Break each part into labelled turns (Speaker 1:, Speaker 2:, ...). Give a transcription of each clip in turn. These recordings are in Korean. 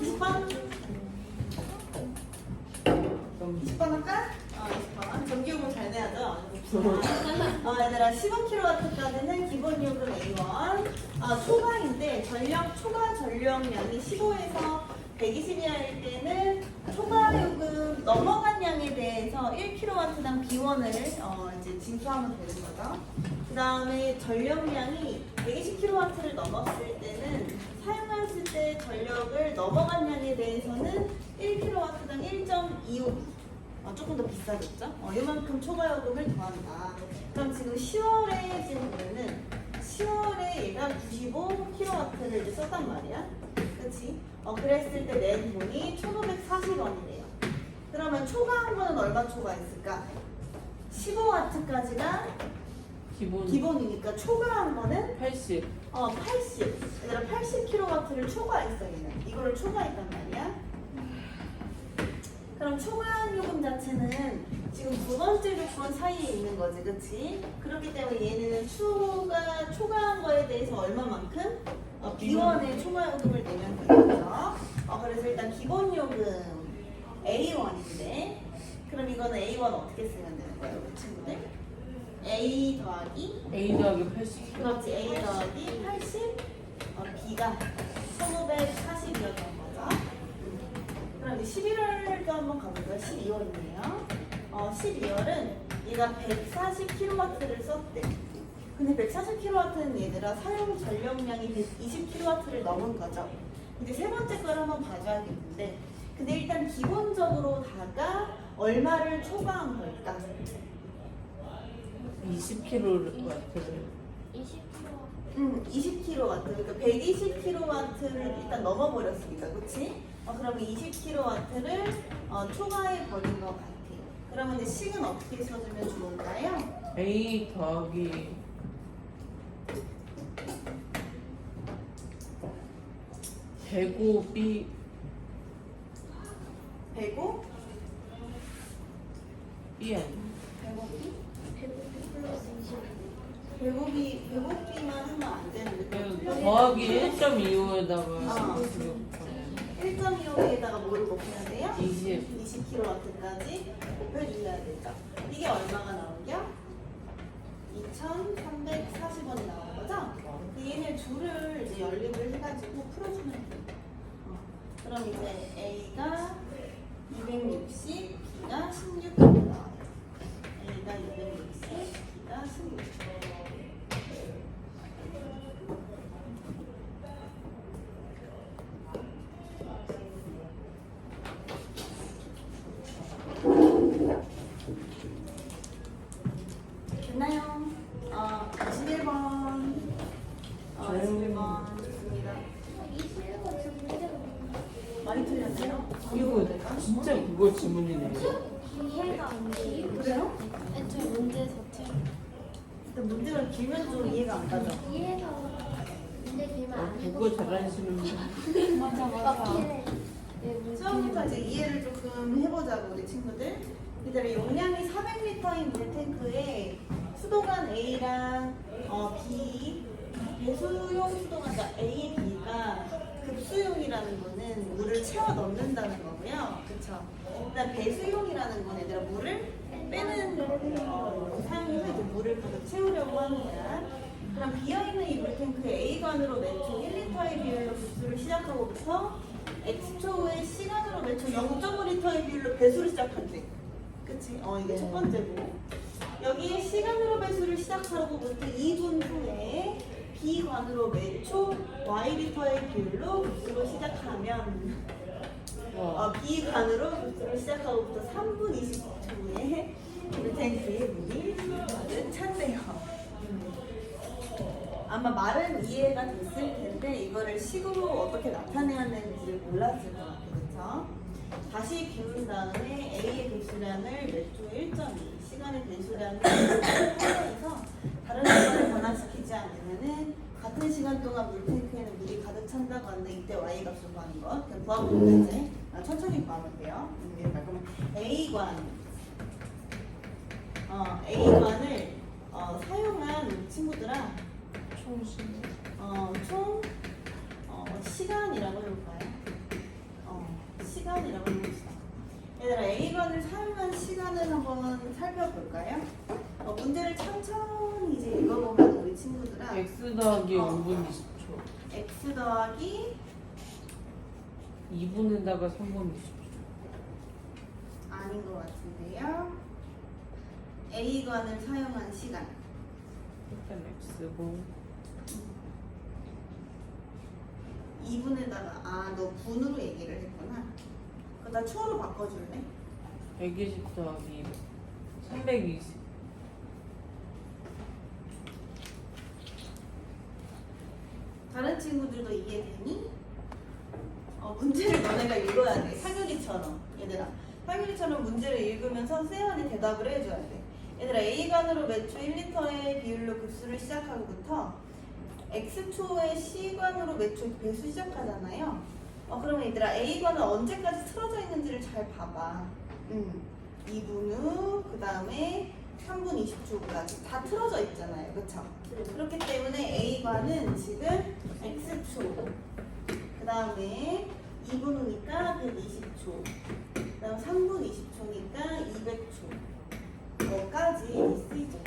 Speaker 1: 20번? 20번 할까? 20번. 전기요금 잘 내야죠? 얘들아, 15kW까지는 기본 요금 A1. 초과인데, 초과 전력량이 15에서 120이하일 때는 초과 요금 넘어간 양에 대해서 1kW당 비원을 이제 징수하면 되는 거죠. 그 다음에 전력량이 120kW를 넘었을 때는 사용했을 때 전력을 넘어간 양에 대해서는 1kW당 1.25. 조금 더 비싸겠죠? 이만큼 초과 요금을 더한다. 그럼 지금 10월에 지금 보면은 10월에 얘가 95kW를 이제 썼단 말이야. 그치? 그랬을 때 낸 돈이 1,540원이래요. 그러면 초과한 거는 얼마 초과했을까? 15W까지가 기본이니까 초과한 거는
Speaker 2: 80.
Speaker 1: 80. 얘들아 80kW를 초과했어 얘는. 이거를 초과했단 말이야. 그럼 초과한 요금 자체는 지금 두 번째 조건 사이에 있는 거지, 그치? 그렇기 때문에 얘는 초과한 거에 대해서 얼마만큼? 비원의 초과 요금을 내면 되는 거죠. 그래서 일단 기본 요금 A1인데, 그럼 이거는 A1 어떻게 쓰면 되는 거예요, 우리 친구들? A 더하기?
Speaker 2: A 더하기 80.
Speaker 1: 그렇지, A 더하기 80, B가 1540이었던 거죠. 그럼 이제 11월도 한번 가볼까요? 12월이네요. 12월은 얘가 140kW를 썼대. 근데 140kW는 얘들아 사용 전력량이 120kW를 넘은 거죠. 이제 세 번째 걸 한번 봐줘야겠는데, 근데 일단 기본적으로 다가 얼마를 초과한 걸까?
Speaker 2: 20kg를
Speaker 1: 20kW. 그러니까 120kW를 일단 넘어버렸으니까, 그치? 그러면 20kW를 초과해 버린 것 같아요. 그러면 이제 식은 어떻게 써주면 좋을까요?
Speaker 2: A 더하기 배고비
Speaker 1: 배고?
Speaker 2: BN
Speaker 1: 배고비? 배고비만 하면 안 되는데.
Speaker 2: 더하기 1.25에다가
Speaker 1: 1.25에다가 뭐를 곱해야 돼요?
Speaker 2: 20.
Speaker 1: 20kW까지 곱해주셔야 되죠. 이게 얼마가 나오냐? 2,340원이 나온 거죠? 얘네 둘을 이제 연립을 해가지고 풀어주면 돼요. 그럼 이제 A가 260, B가 16 나와요. A가 260, B가 16. 됐나요? 21번. 21번. 좋습니다. 많이 틀렸나요?
Speaker 2: 이거 진짜 그거 지문이네.
Speaker 3: 이해가 안 돼요.
Speaker 1: 그래요?
Speaker 3: 애초에 문제 자체가
Speaker 1: 일단 문제가 길면 좀 이해가 안 가죠?
Speaker 3: 이해가 문제 길면 안 되고
Speaker 2: 그거 잘하시는 분.
Speaker 3: 맞아. 맞기는
Speaker 1: 처음부터 이제 이해를 조금 해보자고 우리 친구들. 이들 용량이 400리터인 물탱크에 수도관 A랑 B 배수용 수도관 그러니까 A, B가 급수용이라는 거는 물을 채워 넣는다는 거고요. 그쵸? 일단 배수용이라는 건 얘들아 물을 빼는 사용해서 이제 물을 가득 채우려고 하는 거야. 그럼 비어있는 이 물탱크에 A관으로 매초 1리터의 비율로 급수를 시작하고부터 X초 후에 시간으로 매초 0.5리터의 비율로 배수를 시작한대. 그치? 이게 첫 번째고. 여기에 시간으로 배수를 시작하고부터 2분 후에 B관으로 매초 Y리터의 비율로 급수를 시작하면 B관으로 급수를 시작하고부터 3분 20초 후에 물탱크에 물이 가득 찼대요. 아마 말은 이해가 됐을 텐데 이거를 식으로 어떻게 나타내야 되는지 몰랐을 것 같아요. 그쵸? 다시 비운 다음에 A의 배수량을 매초 1.2, 시간의 배수량을 1.8에서 다른 시간을 변화시키지 않으면은 같은 시간 동안 물탱크에는 물이 가득 찬다고 하는데 이때 Y 값을 구하는 것. 그냥 구하고 문제 천천히 구하면 돼요. 그러면 A관을 사용한 우리 친구들아 총 시간이라고 해볼까요? 시간이라고 합시다. 얘들아 A관을 사용한 시간을 한번 살펴볼까요? 문제를 천천히 이제 읽어보면 우리 친구들아
Speaker 2: X 더하기 5분 20초.
Speaker 1: X 더하기
Speaker 2: 2분에다가 3분 20초.
Speaker 1: 아닌 것 같은데요. A관을 사용한 시간
Speaker 2: 일단 X고
Speaker 1: 2분에다가 너 분으로 얘기를 했구나. 그럼 나 초로 바꿔줄래?
Speaker 2: 120 더하기 320.
Speaker 1: 다른 친구들도 이해되니? 문제를 너네가 읽어야 돼. 상윤이처럼. 얘들아. 상윤이처럼 문제를 읽으면서 쌤한테 대답을 해줘야 돼. 얘들아 A관으로 매초 1리터의 비율로 급수를 시작하고부터 X2의 C관으로 매초 배수 시작하잖아요. 그러면 얘들아 A관은 언제까지 틀어져 있는지를 잘 봐봐. 2분 후, 그 다음에 3분 20초까지 다 틀어져 있잖아요. 그쵸? 그렇기 때문에 A관은 지금 X초, 그 다음에 2분 후니까 120초, 그 다음 3분 20초니까 200초 까지 쓰이죠.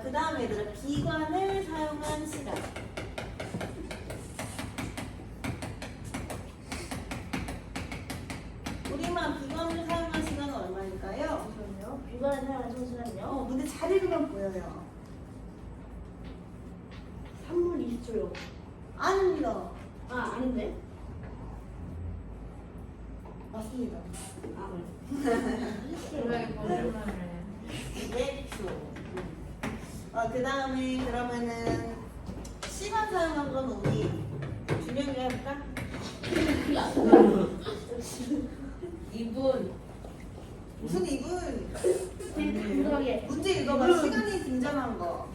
Speaker 1: 그 다음에 얘들아 B관을 사용한 시간. 우리만 B관을 사용한 시간은 얼마일까요?
Speaker 3: 잠시만요. 비관에 사용한 청소는요?
Speaker 1: 문제 잘 읽으면 보여요.
Speaker 3: 3분 20초요.
Speaker 1: 아닙니다.
Speaker 3: 아닌데?
Speaker 1: 맞습니다.
Speaker 2: 그래, 거짓말해.
Speaker 1: 200초. 그 다음에 그러면은 시간 사용한 건 우리 준영이가 해볼까?
Speaker 2: 2분.
Speaker 1: 무슨 2분?
Speaker 3: 궁금하게.
Speaker 1: 문제 읽어봐. 시간이 빈정한 거.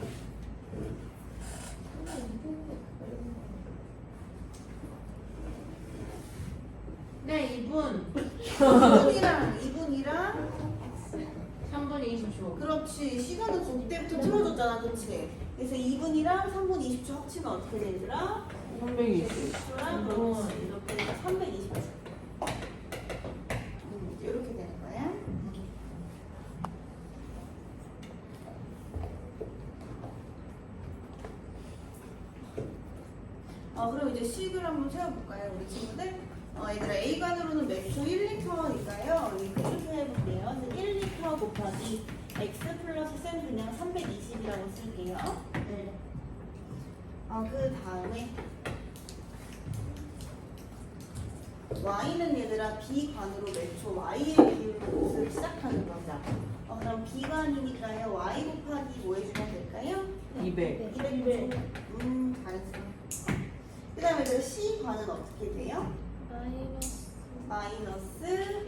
Speaker 2: 네, 2분.
Speaker 1: 2분이랑
Speaker 2: 3분 20초.
Speaker 1: 그렇지. 시간은 그때부터 틀어줬잖아. 그치? 그래서 2분이랑 3분 20초 합치면 어떻게 되더라?
Speaker 2: 320.
Speaker 1: 120초랑 그렇지. 이렇게 해서 320초. 이렇게 되는 거야. 그럼 이제 식을 한번 세워볼까요, 우리 친구들? 얘들아, A관으로는 매초 1리터니까요. 이렇게 해볼게요. 1리터 곱하기 X 플러스 쌤 그냥 320이라고 쓸게요.
Speaker 3: 네.
Speaker 1: 그 다음에 Y는 얘들아 B관으로 매초 Y의 비율로 시작하는 거죠. 그럼 B관이니까요. Y 곱하기 뭐 해주면 될까요?
Speaker 2: 200.
Speaker 1: 200. 잘했어. 그 다음에 저 C관은 어떻게 돼요? 마이너스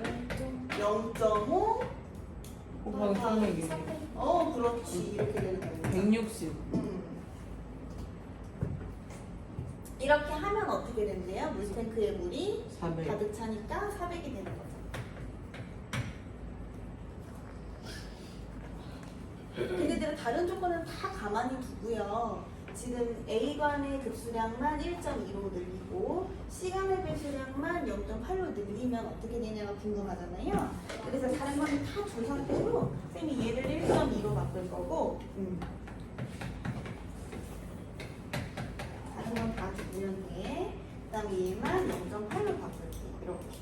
Speaker 1: 0.5
Speaker 2: 곱하기 320.
Speaker 1: 그렇지. 이렇게 되는 거예요.
Speaker 2: 160.
Speaker 1: 이렇게 하면 어떻게 된대요? 물탱크에 물이
Speaker 2: 400.
Speaker 1: 가득 차니까 400이 되는 거죠. 근데 다른 조건은 다 가만히 두고요. 지금 A관의 급수량만 1.2로 늘리고 C관의 배수량만 0.8로 늘리면 어떻게 되냐가 궁금하잖아요. 그래서 다른 거는 다 준 상태로 쌤이 얘를 1.2로 바꿀 거고 다른 건 다 두면 돼. 그 다음에 얘만 0.8로 바꿀게요. 이렇게.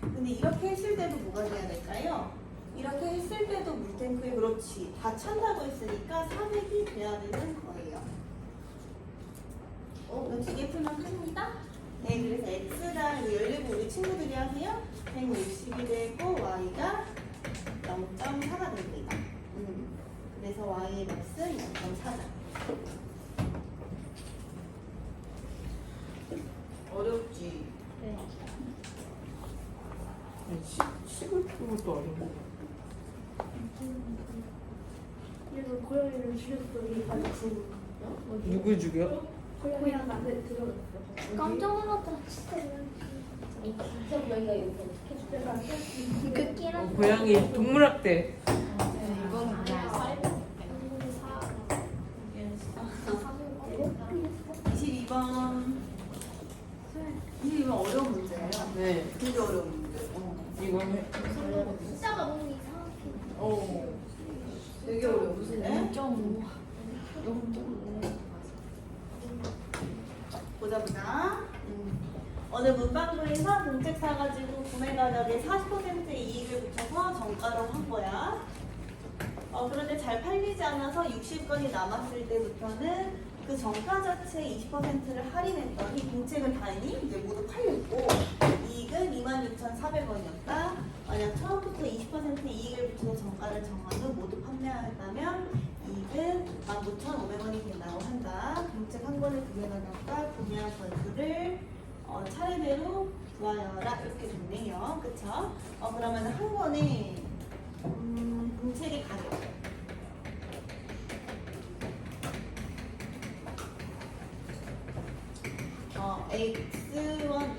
Speaker 1: 근데 이렇게 했을 때도 뭐가 돼야 될까요? 이렇게 했을 때도 물탱크에 그렇지 다 찬다고 했으니까 400이 돼야 되는 거예요. 두개 풀면 큽니다. 네, 그래서 X가 열리고 우리 친구들이 하세요. 160이 되고 Y가 0.4가 됩니다. 그래서 Y의 값은 0.4다. 어렵지?
Speaker 3: 네.
Speaker 2: 식을 푸는 것도 어려워.
Speaker 3: 그래서 고양이를 죽였더니 아주
Speaker 2: 누구 죽여?
Speaker 3: 고양이 나한테 들어갔어. 깜짝 놀랐다. 진짜 여기가 이렇게
Speaker 2: 고양이 동물학대. 네.
Speaker 1: 되게 어려운 문제.
Speaker 2: 이거 해.
Speaker 3: 숫자가 너무 이상하게.
Speaker 1: 되게 어려운 문제.
Speaker 3: 0.5.
Speaker 1: 보자. 오늘 문방구에서 공책 사가지고 구매 가격의 40%의 이익을 붙여서 정가로 한 거야. 그런데 잘 팔리지 않아서 60건이 남았을 때부터는 그 정가 자체의 20%를 할인했더니 공책은 다행히 이제 모두 팔렸고 이익은 26,400원이었다. 만약 처음부터 20% 이익을 붙여서 정가를 정하고 모두 판매하였다면 이익은 19,500원이 된다고 한다. 공책 한 권의 구매 가격과 구매한 건수를 차례대로 구하여라 이렇게 됐네요. 그쵸? 그러면 한 권에 공책의 가격 X1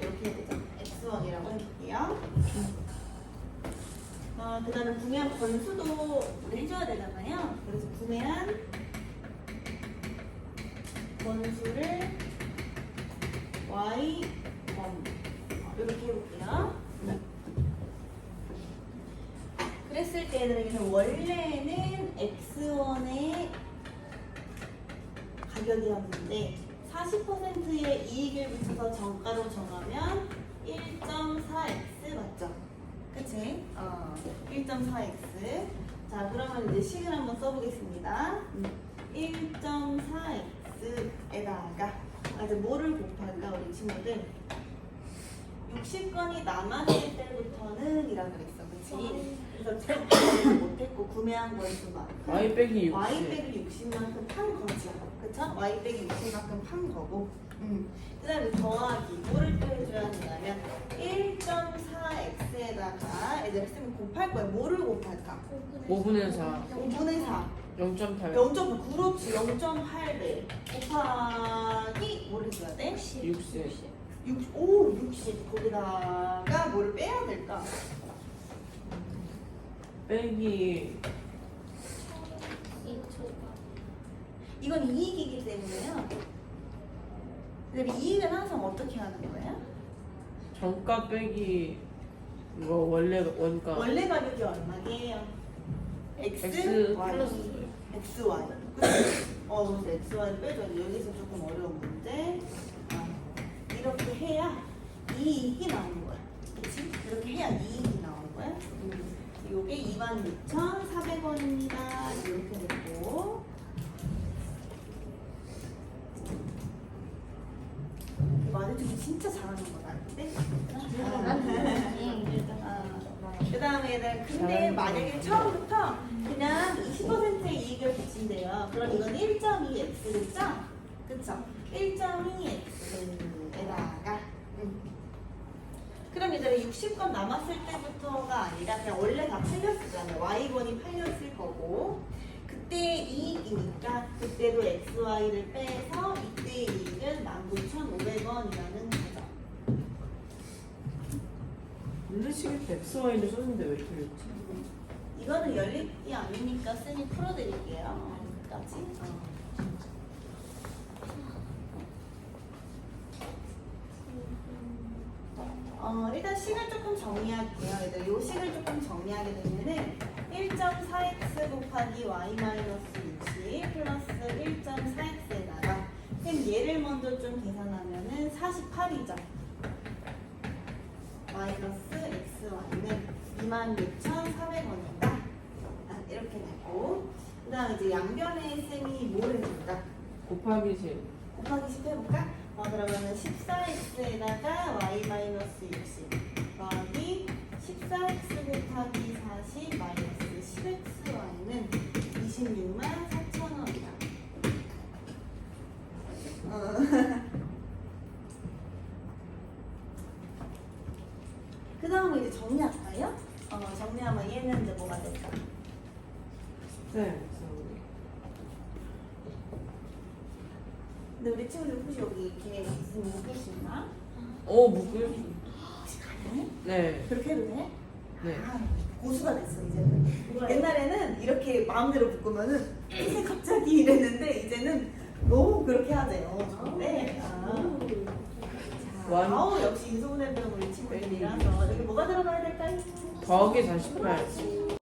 Speaker 1: 이렇게 해보자. X1이라고 해볼게요. 그 다음에 구매한 건수도 우리 해줘야 되잖아요. 그래서 구매한 건수를 Y1 이렇게 해볼게요. 그랬을 때 얘들에게는 원래는 X1의 가격이었는데 40%의 이익을 붙여서 정가로 정하면 1.4x 맞죠? 그치? 1.4x. 자, 그러면 이제 식을 한번 써보겠습니다. 1.4x에다가 이제 뭐를 곱할까 우리 친구들? 60건이 남았을 때부터는 이라 그랬어, 그치? 그래서 구매를 못했고 구매한 건수만
Speaker 2: Y 빼기 60.
Speaker 1: Y 빼기 60만큼 판 거죠. 그쵸? Y 빼기 60만큼 판 거고. 그 다음에 더하기. 뭐를 또 해줘야 되냐면 1.4x에다가 이제 쌤이 곱할 거야. 뭐를 곱할까?
Speaker 2: 5분의 4.
Speaker 1: 5분의 4.
Speaker 2: 0.8.
Speaker 1: 0.8. 그렇지. 0.8배. 곱하기 뭐를 해줘야 돼?
Speaker 2: 60.
Speaker 1: 60. 거기다가 뭐를 빼야 될까?
Speaker 2: 빼기
Speaker 1: 이건 이익이기 때문에요. 근데 이익은 항상 어떻게 하는 거예요?
Speaker 2: 정가 빼기 이거 원래 원가.
Speaker 1: 원래 가격이 얼마예요? X,
Speaker 2: X
Speaker 1: Y.
Speaker 2: 플러스
Speaker 1: XY. 그래서 XY를 빼줘. 여기서 조금 어려운 문제. 이렇게 해야 이익이 나오는 거야. 그치? 이렇게 해야 이익이 나오는 거야. 요게 26,400원입니다. 이렇게 됐고. 마주치기 진짜 잘하는 거 같은데? 그 다음에 근데 만약에 처음부터 그냥 20%의 이익을 붙인대요. 그럼 이건 1.2x겠죠? 그쵸? 1.2x에다가 그럼 이제 60건 남았을 때부터가 아니라 그냥 원래 다 팔렸었잖아요. Y건이 팔렸을 거고 그때 이익이니까 그때도 XY를 빼서 이때의 이익은 19,500원이라는 거죠.
Speaker 2: 물리치기 때 XY를 썼는데 왜 틀렸지?
Speaker 1: 이거는 연립이 아니니까 쌤이 풀어드릴게요. 끝까지. 일단 식을 조금 정리할게요. 얘들 요 식을 조금 정리하게 되면은 1.4x 곱하기 y-60 플러스 1.4x에다가 쌤 얘를 먼저 좀 계산하면은 48이죠. 마이너스 xy는 26,400원이다. 이렇게 되고 그 다음에 이제 양변에 쌤이 뭘 해줄까?
Speaker 2: 곱하기 10.
Speaker 1: 곱하기 10 해볼까? 그러면은 14x에다가 y-60 더하기 14x 곱하기 40 마이너스 10xy는 264,000원이다. 그 다음에 이제 정리할까요? 정리하면 얘는 이제 뭐가 될까?
Speaker 2: 네.
Speaker 1: 근데 우리 친구들 혹시 여기 이렇게 무슨 묶을 수 있나?
Speaker 2: 묶을.
Speaker 1: 혹시 가능해?
Speaker 2: 네.
Speaker 1: 그렇게 해도 돼?
Speaker 2: 네.
Speaker 1: 고수가 됐어 이제는. 옛날에는 이렇게 마음대로 묶으면은 이제 갑자기 이랬는데 이제는 너무 그렇게 하세요. 네. 자,
Speaker 2: 완
Speaker 1: 아우 역시 인수분해 배운 우리 친구들이라서 여기 뭐가 들어가야 될까요?
Speaker 2: 더하기 48